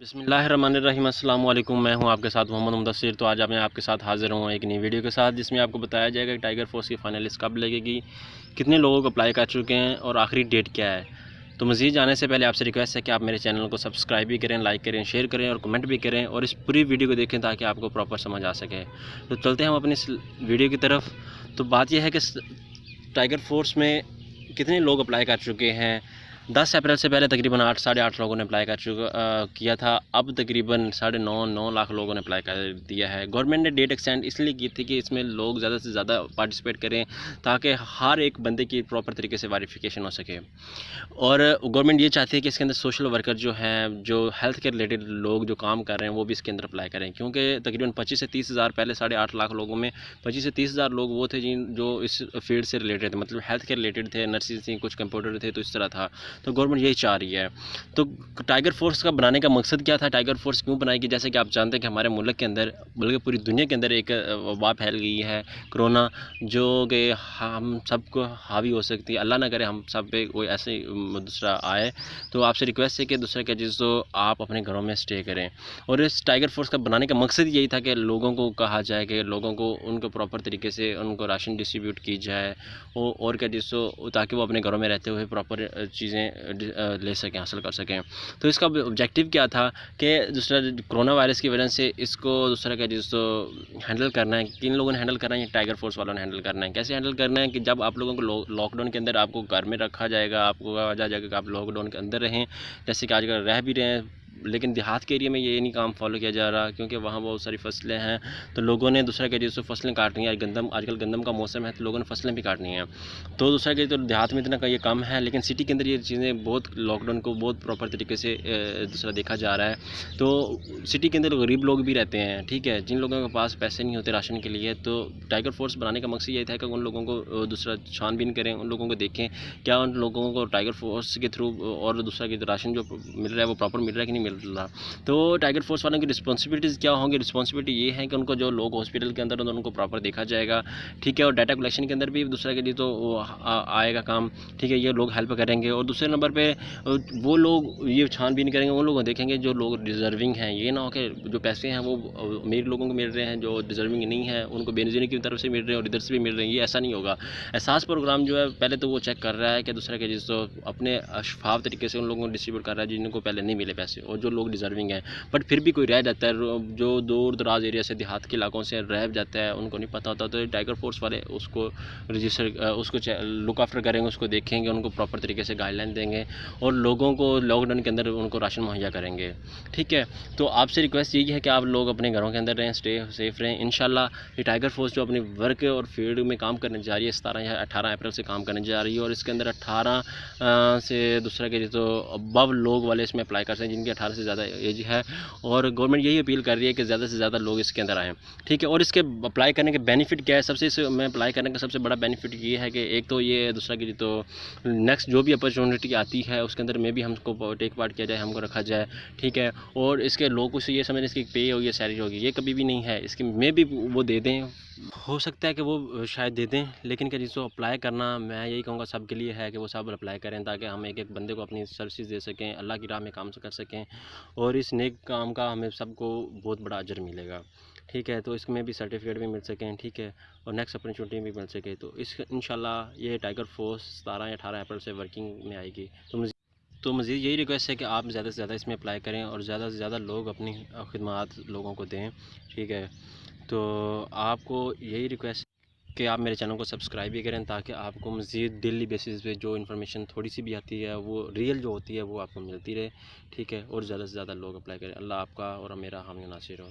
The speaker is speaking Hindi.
बिस्मिल्लाहिर्रहमानिर्रहीम अस्सलाम वालेकुम। मैं हूं आपके साथ मोहम्मद मुदस्सिर। तो आज मैं आपके साथ हाज़िर हूं एक नई वीडियो के साथ, जिसमें आपको बताया जाएगा कि टाइगर फोर्स की फ़ाइनल लिस्ट कब लगेगी, कितने लोगों को अप्लाई कर चुके हैं और आखिरी डेट क्या है। तो मज़ीद जाने से पहले आपसे रिक्वेस्ट है कि आप मेरे चैनल को सब्सक्राइब भी करें, लाइक करें, शेयर करें और कमेंट भी करें और इस पूरी वीडियो को देखें ताकि आपको प्रॉपर समझ आ सके। तो चलते हैं हम अपनी इस वीडियो की तरफ। तो बात यह है कि टाइगर फोर्स में कितने लोग अप्लाई कर चुके हैं। 10 अप्रैल से पहले तकरीबन 8 साढ़े 8 लोगों ने अप्लाई किया था। अब तकरीबन 9.5 लाख लोगों ने अप्लाई कर दिया है। गवर्नमेंट ने डेट एक्सटेंड इसलिए की थी कि इसमें लोग ज़्यादा से ज़्यादा पार्टिसिपेट करें ताकि हर एक बंदे की प्रॉपर तरीके से वेरिफिकेशन हो सके। और गवर्नमेंट ये चाहती है कि इसके अंदर सोशल वर्कर जो हैं, जो हेल्थ के रिलेटेड लोग जो काम कर रहे हैं, वो भी इसके अंदर अप्लाई करें, क्योंकि तकरीबन 25 से 30 हज़ार, पहले 8.5 लाख लोगों में 25 से 30 हज़ार लोग वो थे जो इस फील्ड से रिलेटेड थे, मतलब हेल्थ के रिलेटेड थे, नर्सेज थी, कुछ कंप्यूटर थे, तो इस तरह था। तो गवर्नमेंट यही चाह रही है। तो टाइगर फोर्स का बनाने का मकसद क्या था, टाइगर फोर्स क्यों बनाई गई? जैसे कि आप जानते हैं कि हमारे मुल्क के अंदर, बल्कि पूरी दुनिया के अंदर एक वबा फैल गई है, कोरोना, जो कि हम सबको हावी हो सकती है। अल्लाह ना करे हम सब पे कोई ऐसे दूसरा आए। तो आपसे रिक्वेस्ट है कि दूसरा क्या चीज़, तो आप अपने घरों में स्टे करें। और इस टाइगर फोर्स का बनाने का मकसद यही था कि लोगों को कहा जाए कि लोगों को उनको प्रॉपर तरीके से उनको राशन डिस्ट्रीब्यूट की जाए, और क्या चीज़, तो ताकि वो अपने घरों में रहते हुए प्रॉपर चीज़ें ले सकें, हासिल कर सकें। तो इसका ऑब्जेक्टिव क्या था कि दूसरा कोरोना वायरस की वजह से इसको दूसरा क्या चीज़, तो हैंडल करना है। किन लोगों ने हैंडल करना है? ये टाइगर फोर्स वालों ने हैंडल करना है। कैसे हैंडल करना है कि जब आप लोगों को लॉकडाउन के अंदर आपको घर में रखा जाएगा, आपको कहा जाएगा कि आप लॉकडाउन के अंदर रहें, जैसे कि आजकल रह भी रहे हैं, लेकिन देहात के एरिया में ये नहीं काम फॉलो किया जा रहा, क्योंकि वहाँ बहुत सारी फसलें हैं। तो लोगों ने दूसरा क्या चीज़, फसलें काटनी है। आजकल गंदम का मौसम है, तो लोगों ने फसलें भी काटनी है। तो दूसरा क्या, तो देहात में इतना का ये कम है, लेकिन सिटी के अंदर ये चीज़ें बहुत, लॉकडाउन को बहुत प्रॉपर तरीके से दूसरा देखा जा रहा है। तो सिटी के अंदर गरीब लोग भी रहते हैं, ठीक है, जिन लोगों के पास पैसे नहीं होते राशन के लिए। तो टाइगर फोर्स बनाने का मकसद ये था कि उन लोगों को दूसरा छानबीन करें, उन लोगों को देखें क्या उन लोगों को टाइगर फोर्स के थ्रू और दूसरा कि राशन जो मिल रहा है वो प्रॉपर मिल रहा है कि नहीं मिल रहा। तो टाइगर फोर्स वालों की रिस्पॉन्सिबिलिटीज़ क्या होंगी? रिस्पॉन्सिबिलिटी ये है कि उनको जो लोग हॉस्पिटल के अंदर उनको प्रॉपर देखा जाएगा, ठीक है, और डाटा कलेक्शन के अंदर भी दूसरा के लिए तो आएगा काम, ठीक है, ये लोग हेल्प करेंगे। और दूसरे नंबर पे वो लोग ये छानबीन करेंगे, उन लोगों को देखेंगे जो लोग डिज़र्विंग हैं। ये ना हो कि जो पैसे हैं वो अमीर लोगों को मिल रहे हैं, जो डिज़र्विंग नहीं है उनको बेनज़ीरी की तरफ से मिल रहे हैं और इधर से भी मिल रहे हैं, ये ऐसा नहीं होगा। एहसास प्रोग्राम जो है पहले तो वो चेक कर रहा है कि दूसरा के चीज़, तो अपने शफाफ तरीके से उन लोगों को डिस्ट्रीब्यूट कर रहा है जिनको पहले नहीं मिले पैसे, और जो लोग डिज़र्विंग हैं। बट फिर भी कोई रह जाता है, जो दूर दराज एरिया से, देहात के इलाकों से रह जाता है, उनको नहीं पता होता, तो टाइगर फोर्स वाले उसको उसको लुक आफ्टर करेंगे, उसको देखेंगे, उनको प्रॉपर तरीके से गाइडलाइन देंगे और लोगों को लॉकडाउन के अंदर उनको राशन मुहैया करेंगे, ठीक है। तो आपसे रिक्वेस्ट यही है कि आप लोग अपने घरों के अंदर रहें, स्टे सेफ रहें। इंशाल्लाह ये टाइगर फोर्स जो अपनी वर्क और फील्ड में काम करने जा रही है, 17 या 18 अप्रैल से काम करने जा रही है, और इसके अंदर 18 से दूसरा के तो अबव लोग वाले इसमें अप्लाई कर सकते हैं, जिनकी 18 से ज़्यादा एज है। और गवर्नमेंट यही अपील कर रही है कि ज़्यादा से ज़्यादा लोग इसके अंदर आएँ, ठीक है। और इसके अप्लाई करने के बेनिफिट क्या है? सबसे में अप्लाई करने का सबसे बड़ा बेनिफिट ये है कि एक तो ये, दूसरा कि तो नेक्स्ट जो भी अपॉर्चुनिटी आती है उसके अंदर में भी हमको टेक पार्ट किया जाए, हमको रखा जाए, ठीक है। और इसके लोगों से ये समझ इसकी पे होगी, सैलरी होगी, ये कभी भी नहीं है। इसके में भी वो दे दें, हो सकता है कि वो शायद दे दें, लेकिन क्या जिसको अप्लाई करना, मैं यही कहूँगा सबके लिए है कि वो सब अप्लाई करें, ताकि हम एक एक बंदे को अपनी सर्विस दे सकें, अल्लाह की राह में काम कर सकें, और इस नेक काम का हमें सबको बहुत बड़ा अजर मिलेगा, ठीक है। तो इसमें भी सर्टिफिकेट भी मिल सकें, ठीक है, और नेक्स्ट अपॉर्चुनिटी भी मिल सके। तो इस इंशाल्लाह ये टाइगर फोर्स 17 या 18 अप्रैल से वर्किंग में आएगी। तो मज़ीद यही रिक्वेस्ट है कि आप ज़्यादा से ज़्यादा इसमें अप्लाई करें और ज़्यादा से ज़्यादा लोग अपनी खिदमत लोगों को दें, ठीक है। तो आपको यही रिक्वेस्ट कि आप मेरे चैनल को सब्सक्राइब भी करें, ताकि आपको मज़ीद डेली बेसिस पे जो इन्फॉर्मेशन थोड़ी सी भी आती है वो रियल जो होती है वो आपको मिलती रहे, ठीक है। और ज़्यादा से ज़्यादा लोग अप्लाई करें। अल्लाह आपका और मेरा हामी नासिर हो।